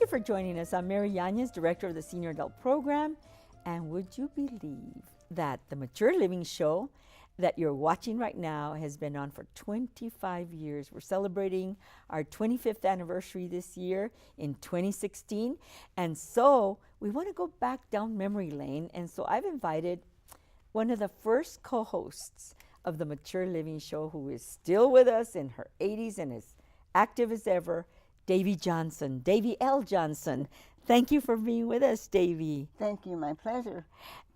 you for joining us. I'm Mary Yanez, Director of the Senior Adult Program. And would you believe that the Mature Living Show that you're watching right now has been on for 25 years. We're celebrating our 25th anniversary this year in 2016. And so we want to go back down memory lane. And so I've invited one of the first co-hosts of the Mature Living Show, who is still with us in her 80s and as active as ever, Davie Johnson, Davie L. Johnson. Thank you for being with us, Davie. Thank you, my pleasure.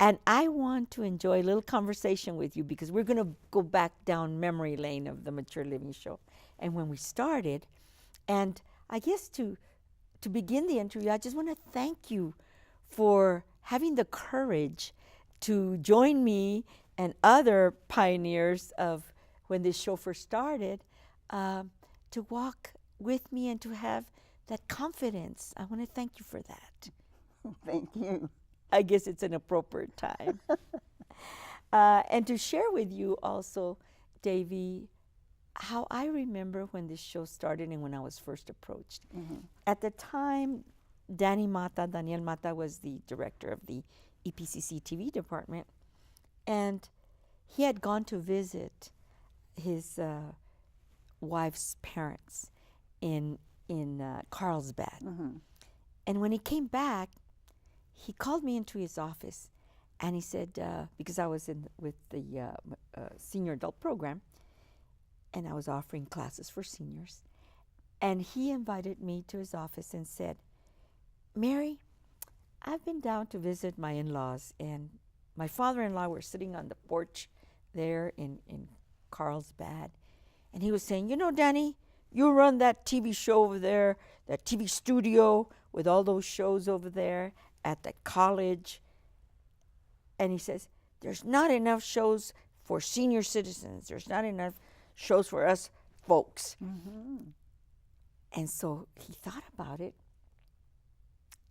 And I want to enjoy a little conversation with you because we're going to go back down memory lane of the Mature Living Show. And when we started, and I guess to begin the interview, I just want to thank you for having the courage to join me and other pioneers of when this show first started, to walk with me and to have that confidence. I want to thank you for that. Thank you. I guess it's an appropriate time. And to share with you also, Davie, how I remember when this show started and when I was first approached. Mm-hmm. At the time, Daniel Mata was the director of the EPCC TV department, and he had gone to visit his wife's parents in Carlsbad. Mm-hmm. And when he came back, he called me into his office, and he said, because I was with the senior adult program, and I was offering classes for seniors, and he invited me to his office and said, Mary, I've been down to visit my in-laws, and my father-in-law were sitting on the porch there in Carlsbad, and he was saying, you know, Danny, you run that TV show over there, that TV studio with all those shows over there at the college. And he says, there's not enough shows for senior citizens. There's not enough shows for us folks. Mm-hmm. And so he thought about it,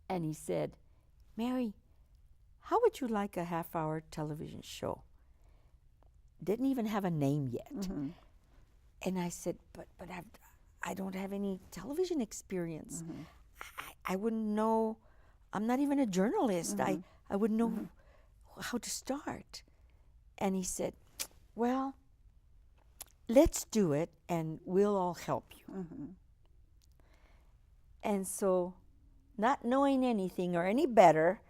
and he said, Mary, how would you like a half-hour television show? Didn't even have a name yet. Mm-hmm. And I said, but I don't have any television experience. Mm-hmm. I wouldn't know. I'm not even a journalist. Mm-hmm. I wouldn't know Mm-hmm. how to start. And he said, well, let's do it, and we'll all help you. Mm-hmm. And so, not knowing anything or any better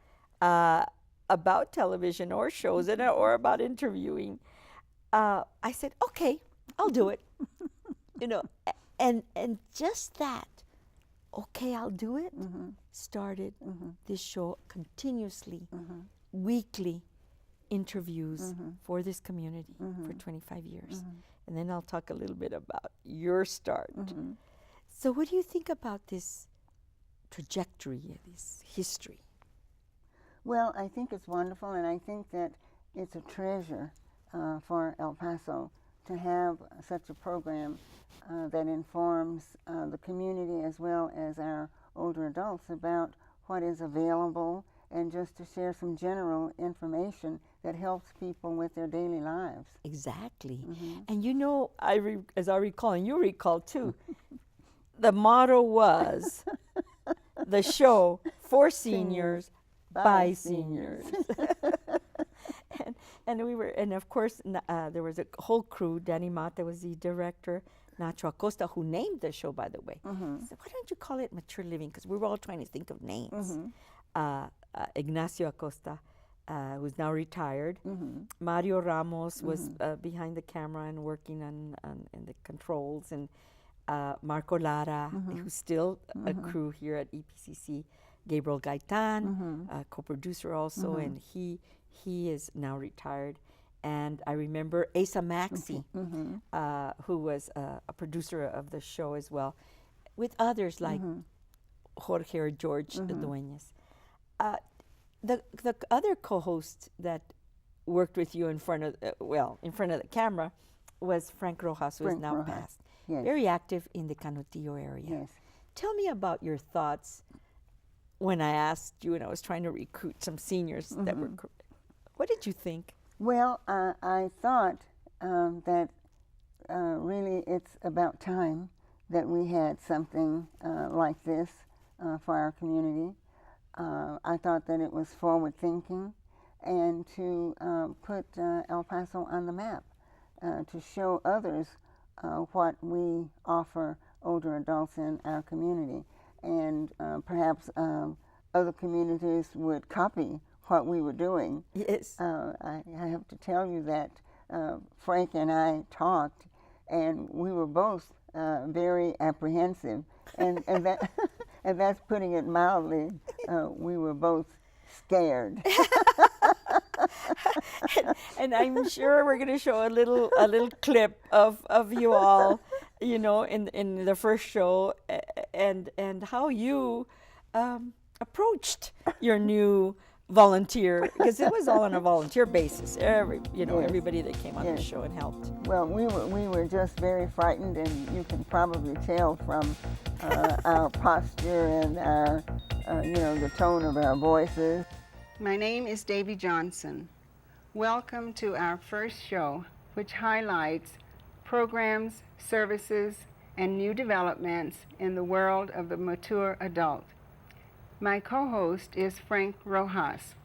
about television or shows or about interviewing, I said, okay, I'll do it. You know, and just that, okay, I'll do it, Mm-hmm. started Mm-hmm. this show continuously, Mm-hmm. weekly interviews Mm-hmm. for this community for Mm-hmm. 25 years. Mm-hmm. And then I'll talk a little bit about your start. Mm-hmm. So what do you think about this trajectory, this history? Well, I think it's wonderful, and I think that it's a treasure for El Paso to have such a program that informs the community as well as our older adults about what is available, and just to share some general information that helps people with their daily lives. Exactly. Mm-hmm. And you know, as I recall, and you recall too, the motto was the show for seniors, by seniors. and of course, there was a whole crew. Danny Mata was the director. Nacho Acosta, who named the show, by the way. Mm-hmm. He said, why don't you call it Mature Living? Because we were all trying to think of names. Mm-hmm. Ignacio Acosta, who's now retired. Mm-hmm. Mario Ramos was behind the camera and working on in the controls. And Marco Lara, who's still a crew here at EPCC. Gabriel Gaitan, co-producer also, and he is now retired. And I remember Asa Maxey, who was a producer of the show as well, with others like Jorge or George Dueñas. The other co-host that worked with you in front of the camera was Frank Rojas, who is now passed. Yes. Very active in the Canutillo area. Yes. Tell me about your thoughts when I asked you and I was trying to recruit some seniors that were. What did you think? Well, I thought that really it's about time that we had something like this for our community. I thought that it was forward thinking and to put El Paso on the map, to show others what we offer older adults in our community. And perhaps other communities would copy what we were doing. Yes. I have to tell you that Frank and I talked, and we were both very apprehensive, and that and that's putting it mildly. We were both scared. And I'm sure we're going to show a little clip of you all, you know, in the first show, and how you approached your new volunteer, because it was all on a volunteer basis. Everybody that came on the show and helped. Well, we were just very frightened, and you can probably tell from our posture and our the tone of our voices. My name is Davie Johnson. Welcome to our first show, which highlights programs, services, and new developments in the world of the mature adult. My co-host is Frank Rojas.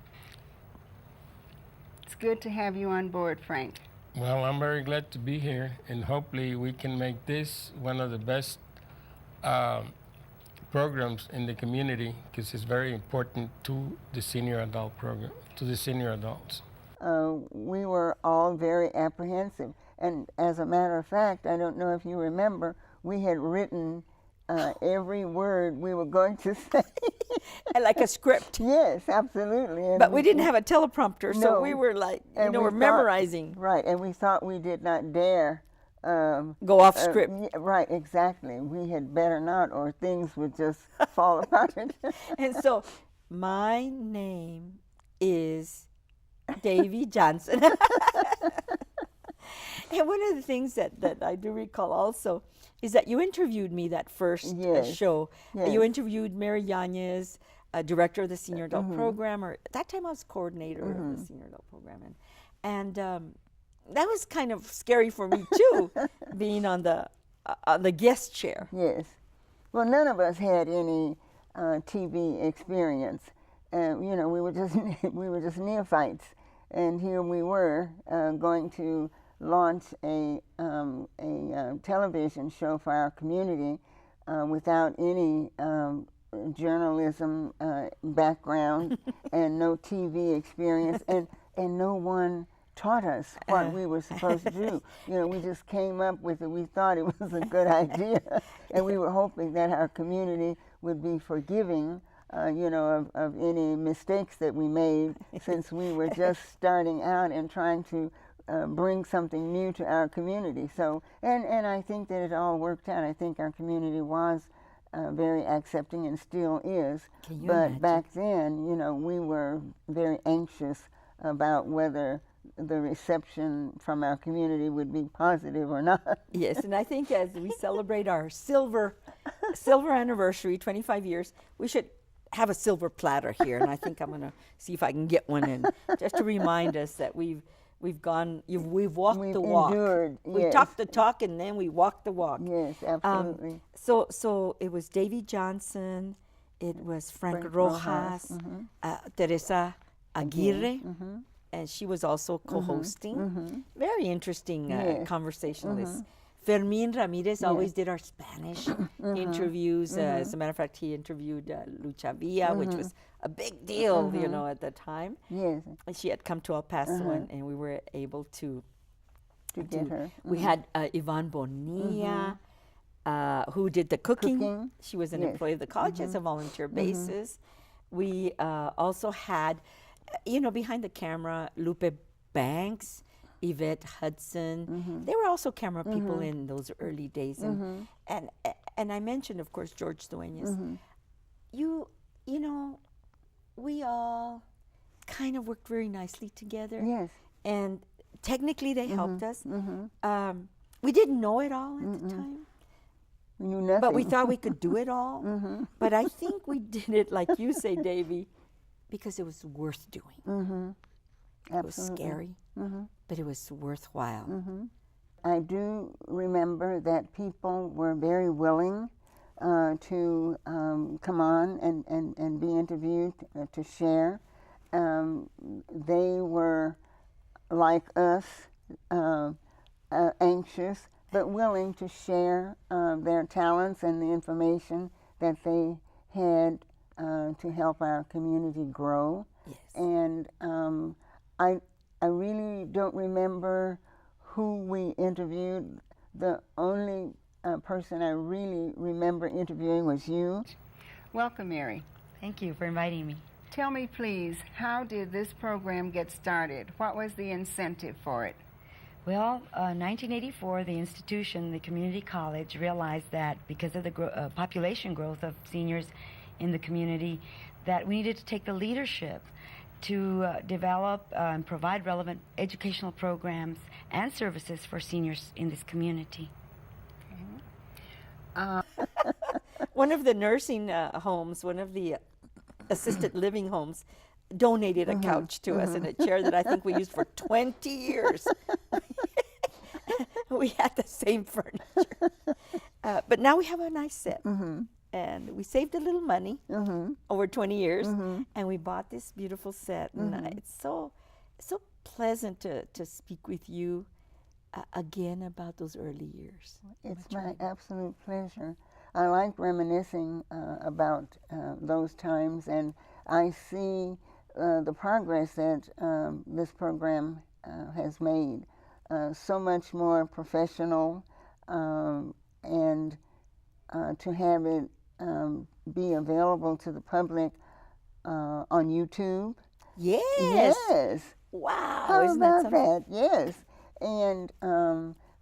It's good to have you on board, Frank. Well, I'm very glad to be here, and hopefully we can make this one of the best programs in the community, because it's very important to the senior adult program, to the senior adults. We were all very apprehensive, and as a matter of fact, I don't know if you remember, we had written every word we were going to say. Like a script. Yes, absolutely. And but we didn't have a teleprompter, so No. we were like, we're thought- memorizing. Right, and we thought we did not dare Go off script. Right, exactly. We had better not, or things would just fall apart. And so, my name is Davie Johnson. And one of the things that I do recall also is that you interviewed me that first show. Yes. You interviewed Mary Yanez, director of the senior adult program, or at that time I was coordinator of the senior adult program, and that was kind of scary for me too, being on the guest chair. Yes. Well, none of us had any TV experience. We were just neophytes, and here we were going to launch a television show for our community without any journalism background and no TV experience, and no one taught us what we were supposed to do. We just came up with it. We thought it was a good idea, and we were hoping that our community would be forgiving, of any mistakes that we made, since we were just starting out and trying to bring something new to our community. So, and I think that it all worked out. I think our community was very accepting and still is. But imagine? back then, we were very anxious about whether the reception from our community would be positive or not. Yes, and I think as we celebrate our silver anniversary, 25 years, we should have a silver platter here, and I think I'm going to see if I can get one in, just to remind us that we've walked the walk. Endured, We yes. talked the talk, and then we walked the walk. Yes, absolutely. So it was Davie Johnson, it was Frank Rojas, Teresa Aguirre, and she was also co-hosting. Very interesting conversationalist. Fermin Ramirez always did our Spanish interviews. As a matter of fact, he interviewed Lucha Villa, which was a big deal, at the time. Yes. And she had come to El Paso, and we were able to Get her. We had Yvonne Bonilla, who did the cooking. She was an employee of the college as a volunteer basis. We also had, behind the camera, Lupe Banks, Yvette Hudson. They were also camera people in those early days. And I mentioned, of course, George Dueñas. We all kind of worked very nicely together. Yes. And technically they helped us. We didn't know it all at the time. We knew nothing. But we thought we could do it all. But I think we did it, like you say, Davie, because it was worth doing. It was scary, but it was worthwhile. I do remember that people were very willing to come on and be interviewed to share. They were like us, anxious but willing to share their talents and the information that they had to help our community grow. Yes. And I really don't remember who we interviewed. The only person I really remember interviewing was you. Welcome, Mary. Thank you for inviting me. Tell me, please, how did this program get started? What was the incentive for it? Well, 1984, the institution, the community college, realized that because of the population growth of seniors in the community, that we needed to take the leadership to develop and provide relevant educational programs and services for seniors in this community. One of the nursing homes, one of the assisted living homes, donated a couch to us and a chair that I think we used for 20 years. We had the same furniture. But now we have a nice set. And we saved a little money over 20 years, and we bought this beautiful set. And it's so pleasant to speak with you again about those early years. It's my absolute pleasure. I like reminiscing about those times, and I see the progress that this program has made. So much more professional, and to have it be available to the public on YouTube. Yes. Yes. Wow. How Isn't that about something? that? Yes. And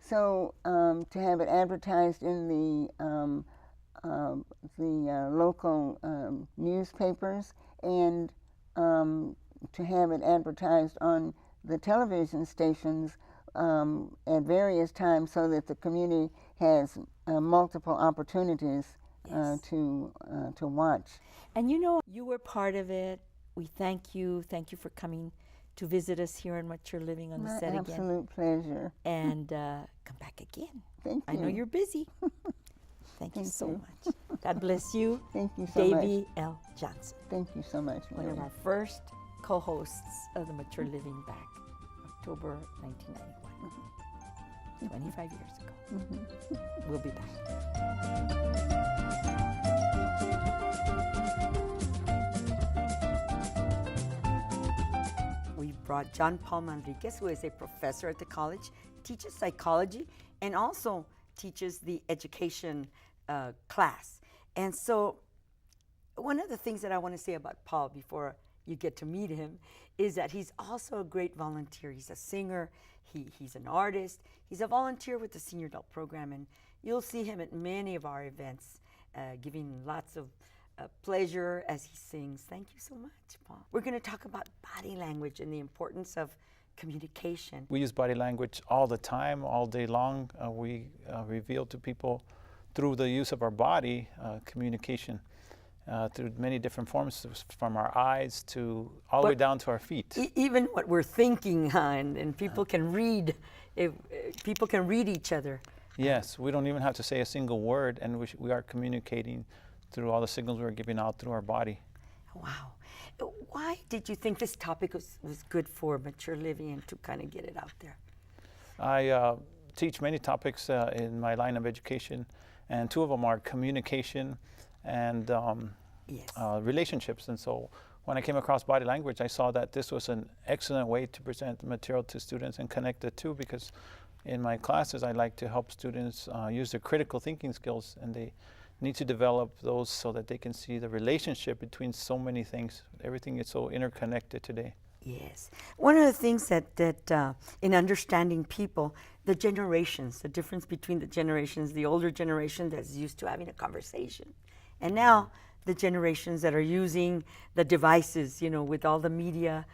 so to have it advertised in the local newspapers, and to have it advertised on the television stations at various times, so that the community has multiple opportunities to watch. And you know, you were part of it. We thank you. Thank you for coming to visit us here in Mature Living on the My set again. absolute pleasure. And come back again. Thank you. I know you're busy. Thank you so you. much. God bless you. Thank you so much. Davie L. Johnson, Thank you so much, one Mary. of our first co-hosts of the Mature Living back, October 1991, 25 years ago. We'll be back. We brought John Paul Manriquez, who is a professor at the college, teaches psychology, and also teaches the education class. And so one of the things that I want to say about Paul before you get to meet him is that he's also a great volunteer. He's a singer, he's an artist, he's a volunteer with the Senior Adult Program, and you'll see him at many of our events, giving lots of pleasure as he sings. Thank you so much, Paul. We're going to talk about body language and the importance of communication. We use body language all the time, all day long. We reveal to people through the use of our body communication through many different forms, from our eyes to all the way down to our feet. Even what we're thinking, and people can read. People can read each other. Yes, we don't even have to say a single word, and we are communicating through all the signals we're giving out through our body. Wow. Why did you think this topic was good for Mature Living and to kind of get it out there? I teach many topics in my line of education, and two of them are communication and relationships. And so when I came across body language, I saw that this was an excellent way to present material to students and connect the two, because in my classes I like to help students use their critical thinking skills, and they need to develop those so that they can see the relationship between so many things. Everything is so interconnected today. Yes. One of the things that in understanding people, the generations, the difference between the generations, the older generation that's used to having a conversation, and now the generations that are using the devices, you know, with all the media.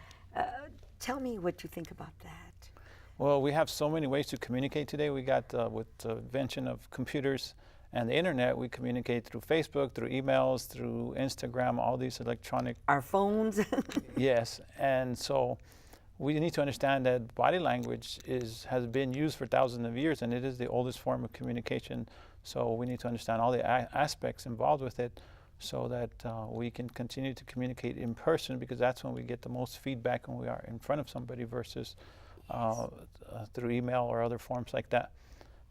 Tell me what you think about that. Well, we have so many ways to communicate today. We got, with the invention of computers and the internet, we communicate through Facebook, through emails, through Instagram, all these electronic. Our phones. Yes, and so we need to understand that body language has been used for thousands of years, and it is the oldest form of communication. So we need to understand all the aspects involved with it so that we can continue to communicate in person, because that's when we get the most feedback when we are in front of somebody versus through email or other forms like that.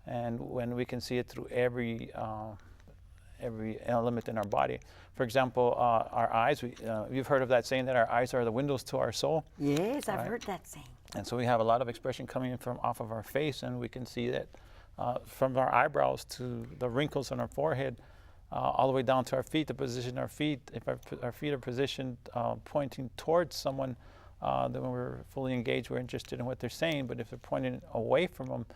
And when we can see it through every element in our body. For example, our eyes, you've heard of that saying that our eyes are the windows to our soul? Yes, I've heard that saying. And so we have a lot of expression coming in from off of our face, and we can see that from our eyebrows to the wrinkles on our forehead, all the way down to our feet, the position of our feet. If our feet are positioned pointing towards someone, then when we're fully engaged, we're interested in what they're saying. But if they're pointing away from them,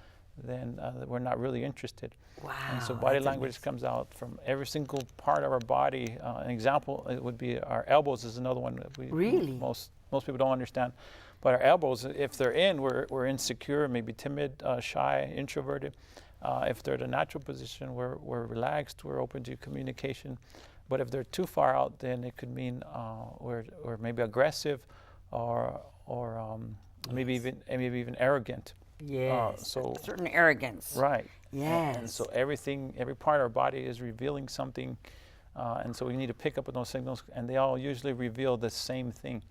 then we're not really interested. Wow. And so body language comes out from every single part of our body. An example it would be our elbows is another one that most people don't understand. But our elbows, if they're in, we're insecure, maybe timid, shy, introverted. If they're at a natural position, we're relaxed, we're open to communication. But if they're too far out, then it could mean we're maybe aggressive, or maybe even arrogant. Yes. So certain arrogance. Right. Yes. And so every part of our body is revealing something, and so we need to pick up on those signals, and they all usually reveal the same thing.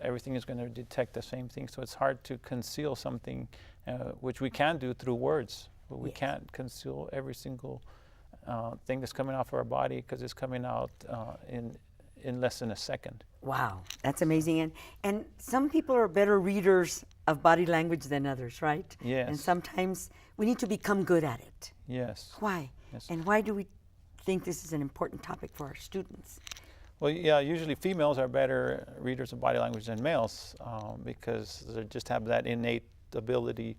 Everything is going to detect the same thing, so it's hard to conceal something, which we can do through words, but we can't conceal every single thing that's coming off of our body, because it's coming out in less than a second. Wow, that's amazing. And some people are better readers of body language than others, right? Yes. And sometimes we need to become good at it. Yes. Why? Yes. And why do we think this is an important topic for our students? Well, yeah, usually females are better readers of body language than males, because they just have that innate ability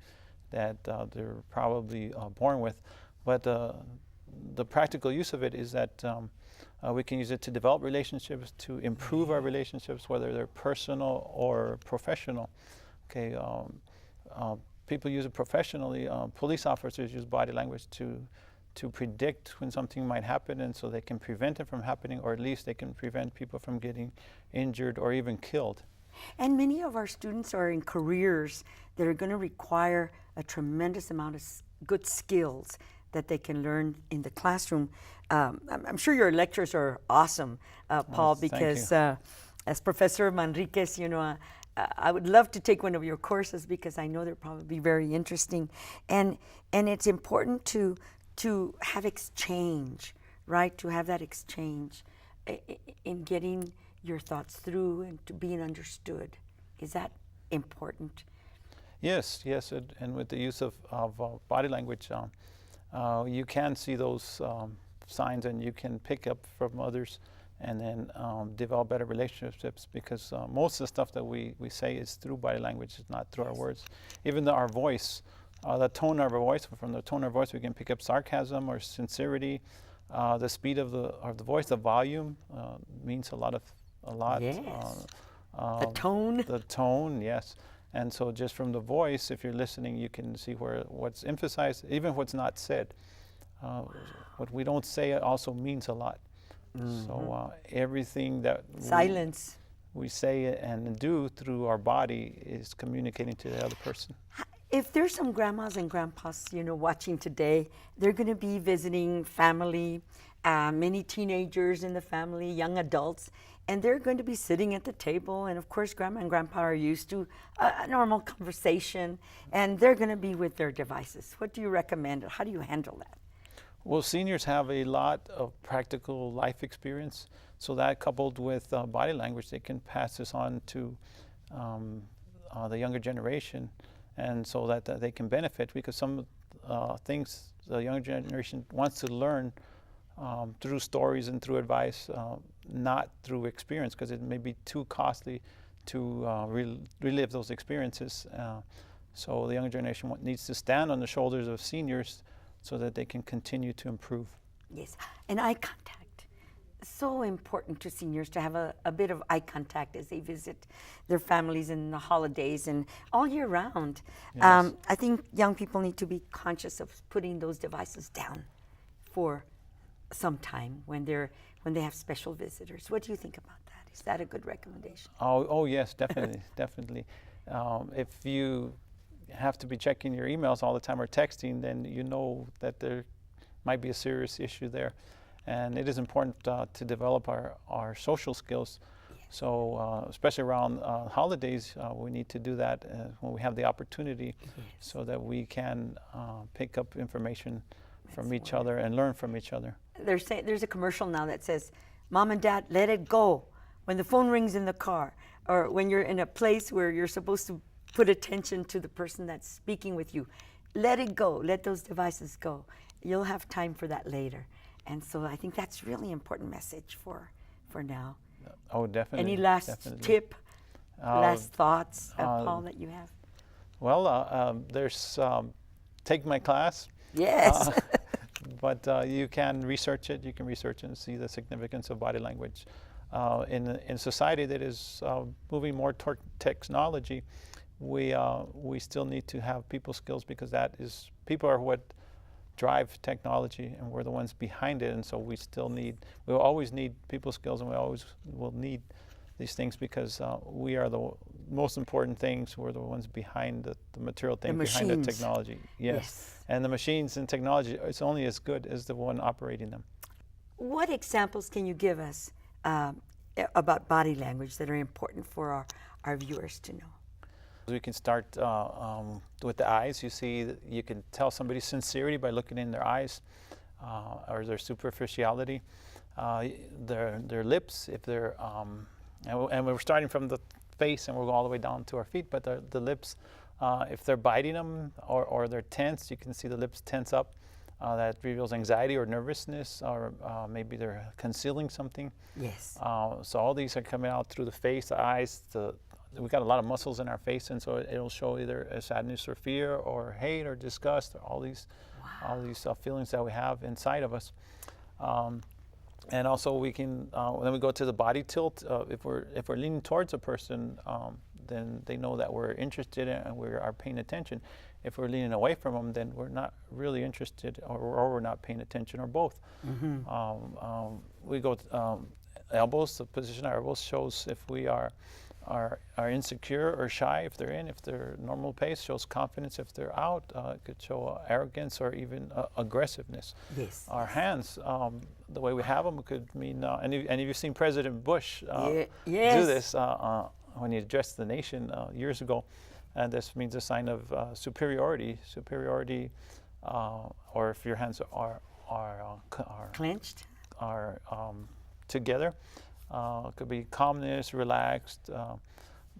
that they're probably born with. But the practical use of it is that we can use it to develop relationships, to improve our relationships, whether they're personal or professional. Okay, people use it professionally. Police officers use body language to predict when something might happen, and so they can prevent it from happening, or at least they can prevent people from getting injured or even killed. And many of our students are in careers that are going to require a tremendous amount of good skills that they can learn in the classroom. I'm sure your lectures are awesome, Paul, because as Professor Manriquez, I would love to take one of your courses, because I know they're probably very interesting. And it's important to have exchange, right? To have that exchange in getting your thoughts through and to being understood. Is that important? Yes, and with the use of body language, you can see those signs, and you can pick up from others, and then develop better relationships, because most of the stuff that we say is through body language, it's not through our words. Even our voice, the tone of our voice, from the tone of our voice we can pick up sarcasm or sincerity. The speed of the voice, the volume means a lot. Yes. The tone. The tone, yes. And so just from the voice, if you're listening, you can see what's emphasized, even what's not said. What we don't say also means a lot. Mm-hmm. So everything that we say and do through our body is communicating to the other person. If there's some grandmas and grandpas, watching today, they're going to be visiting family, many teenagers in the family, young adults, and they're going to be sitting at the table. And of course, grandma and grandpa are used to a normal conversation, and they're going to be with their devices. What do you recommend? How do you handle that? Well, seniors have a lot of practical life experience, so that coupled with body language, they can pass this on to the younger generation, and so that they can benefit, because some things the younger generation wants to learn through stories and through advice, not through experience, because it may be too costly to relive those experiences. So the younger generation needs to stand on the shoulders of seniors so that they can continue to improve. Yes, and eye contact. So important to seniors to have a bit of eye contact as they visit their families in the holidays and all year round. Yes. I think young people need to be conscious of putting those devices down for some time when they have special visitors. What do you think about that? Is that a good recommendation? Oh yes, definitely, definitely. If you have to be checking your emails all the time or texting, then you know that there might be a serious issue there. And it is important to develop our social skills. So especially around holidays, we need to do that when we have the opportunity, so that we can pick up information from each other and learn from each other. There's a commercial now that says, "Mom and Dad, let it go." When the phone rings in the car, or when you're in a place where you're supposed to put attention to the person that's speaking with you, let it go. Let those devices go. You'll have time for that later. And so I think that's really important message for now. Oh, definitely. Any last tip, last thoughts, Paul, that you have? Well, there's take my class. Yes. But you can research it. You can research and see the significance of body language. In society that is moving more toward technology, we still need to have people skills, because people are what drive technology, and we're the ones behind it. And so we'll always need people skills, and we always will need these things, because we are the most important things. We're the ones behind the material thing, behind the technology. Yes. And the machines and technology, it's only as good as the one operating them. What examples can you give us about body language that are important for our viewers to know? We can start with the eyes. You can tell somebody's sincerity by looking in their eyes, or their superficiality. Their lips, if they're, and we're starting from the face and we'll go all the way down to our feet, but the lips, if they're biting them or they're tense, you can see the lips tense up. That reveals anxiety or nervousness, or maybe they're concealing something. Yes. So all these are coming out through the face, the eyes. We've got a lot of muscles in our face, and so it'll show either a sadness or fear or hate or disgust, or all these feelings that we have inside of us. And also we can, then we go to the body tilt. If we're leaning towards a person, then they know that we're interested and we are paying attention. If we're leaning away from them, then we're not really interested, or we're not paying attention, or both. Mm-hmm. We go elbows. The position of our elbows shows if we are insecure or shy. If they're normal pace, shows confidence. If they're out, it could show arrogance or even aggressiveness. Yes. Our hands, the way we have them, could mean. And you've seen President Bush do this when he addressed the nation years ago, and this means a sign of superiority. Or if your hands are clenched, are together. It could be calmness, relaxed,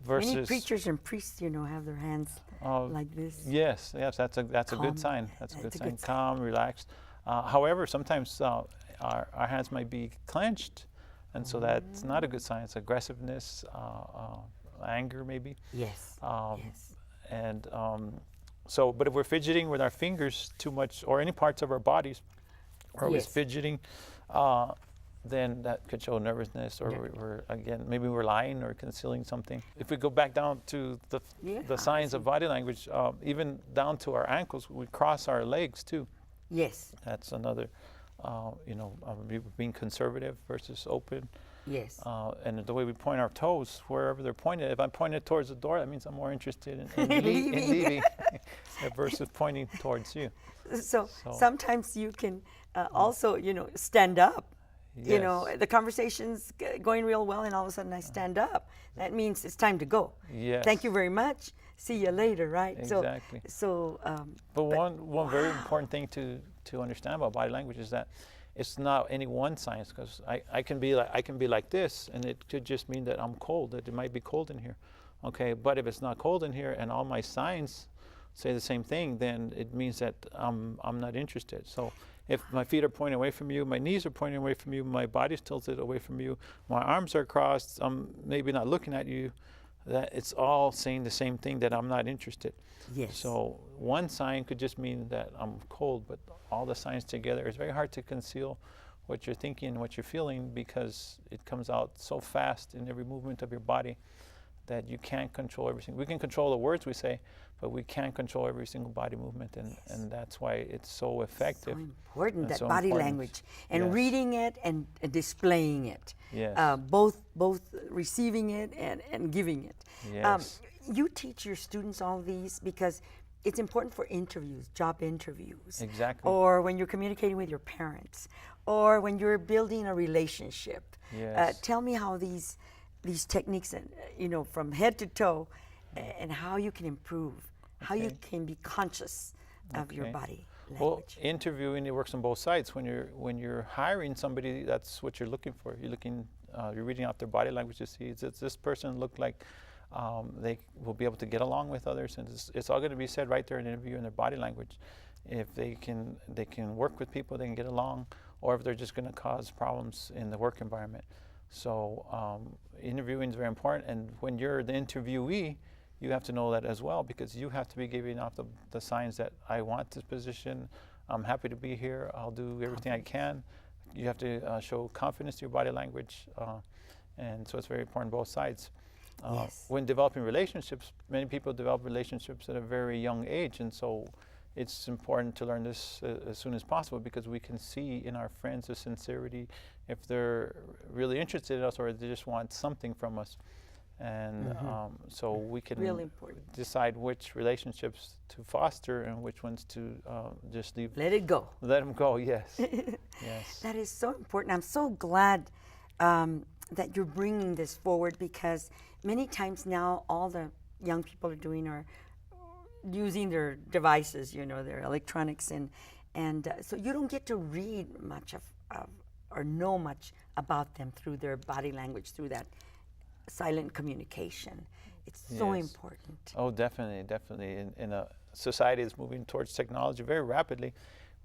versus. Many preachers and priests, have their hands like this. Yes, that's a good sign. That's a good sign. Calm, relaxed. However, sometimes our hands might be clenched, and so that's not a good sign. It's aggressiveness, anger, maybe. Yes. Yes. And but if we're fidgeting with our fingers too much, or any parts of our bodies, or we're fidgeting, then that could show nervousness, or maybe we're lying or concealing something. If we go back down to the signs of body language, even down to our ankles, we cross our legs too. Yes. That's another, being conservative versus open. Yes. And the way we point our toes, wherever they're pointed. If I'm pointed towards the door, that means I'm more interested in leaving versus pointing towards you. So sometimes you can also, stand up. Yes. The conversation's going real well, and all of a sudden I stand up. That means it's time to go. Yes. Thank you very much. See you later, right? Exactly. But one very important thing to understand about body language is that it's not any one sign, because I can be like this, and it could just mean that I'm cold. That it might be cold in here. Okay, but if it's not cold in here and all my signs say the same thing, then it means that I'm not interested. So if my feet are pointing away from you, my knees are pointing away from you, my body's tilted away from you, my arms are crossed, I'm maybe not looking at you, that it's all saying the same thing, that I'm not interested. Yes. So one sign could just mean that I'm cold, but all the signs together, it's very hard to conceal what you're thinking and what you're feeling, because it comes out so fast in every movement of your body that you can't control everything. We can control the words we say, but we can't control every single body movement, and that's why it's so effective. So important, that so body important. language, and reading it and displaying it. Yes. Both receiving it and giving it. Yes. You teach your students all these because it's important for interviews, job interviews. Exactly. Or when you're communicating with your parents, or when you're building a relationship. Yes. Tell me how these techniques, from head to toe, and how you can improve, how you can be conscious of your body Well, language. interviewing, it works on both sides. When you're hiring somebody, that's what you're looking for. You're reading out their body language to see, does this person look like they will be able to get along with others, and it's all going to be said right there in the interview in their body language. If they can work with people, they can get along, or if they're just going to cause problems in the work environment. So interviewing is very important, and when you're the interviewee, you have to know that as well, because you have to be giving off the signs that I want this position, I'm happy to be here, I'll do everything I can. You have to show confidence to your body language, and so it's very important both sides. Yes. When developing relationships, many people develop relationships at a very young age, and so it's important to learn this as soon as possible, because we can see in our friends the sincerity, if they're really interested in us or they just want something from us. And so we can Really important. decide which relationships to foster and which ones to just leave. Let it go. Let them go, yes. Yes. That is so important. I'm so glad that you're bringing this forward, because many times now all the young people are doing are using their devices, their electronics, and so you don't get to read much of or know much about them through their body language, through that silent communication. It's so Yes. important. Oh, definitely, definitely. In a society that's moving towards technology very rapidly,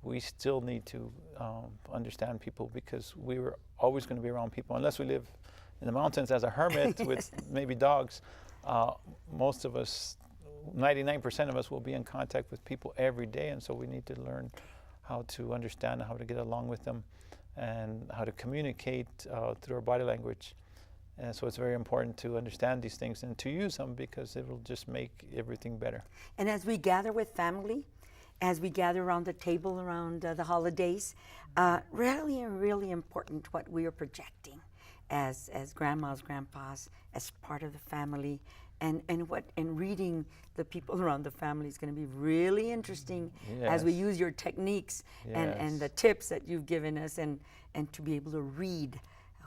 we still need to understand people, because we were always going to be around people. Unless we live in the mountains as a hermit with maybe dogs, most of us, 99% of us, will be in contact with people every day, and so we need to learn how to understand, how to get along with them, and how to communicate through our body language. And so it's very important to understand these things and to use them, because it will just make everything better. And as we gather with family, as we gather around the table around the holidays, really important what we are projecting as grandmas, grandpas, as part of the family, and reading the people around the family is going to be really interesting as we Yes. use your techniques and Yes. the tips that you've given us, and to be able to read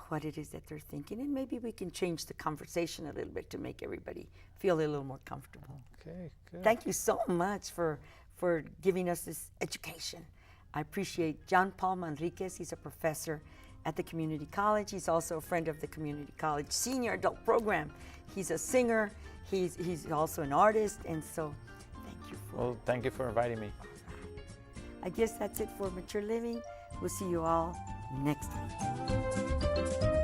what it is that they're thinking, and maybe we can change the conversation a little bit to make everybody feel a little more comfortable. Okay, good. Thank you so much for giving us this education. I appreciate John Paul Manriquez. He's a professor at the community college. He's also a friend of the community college senior adult program. He's a singer. He's also an artist, and so thank you for. Well, thank you for inviting me. I guess that's it for Mature Living. We'll see you all next time.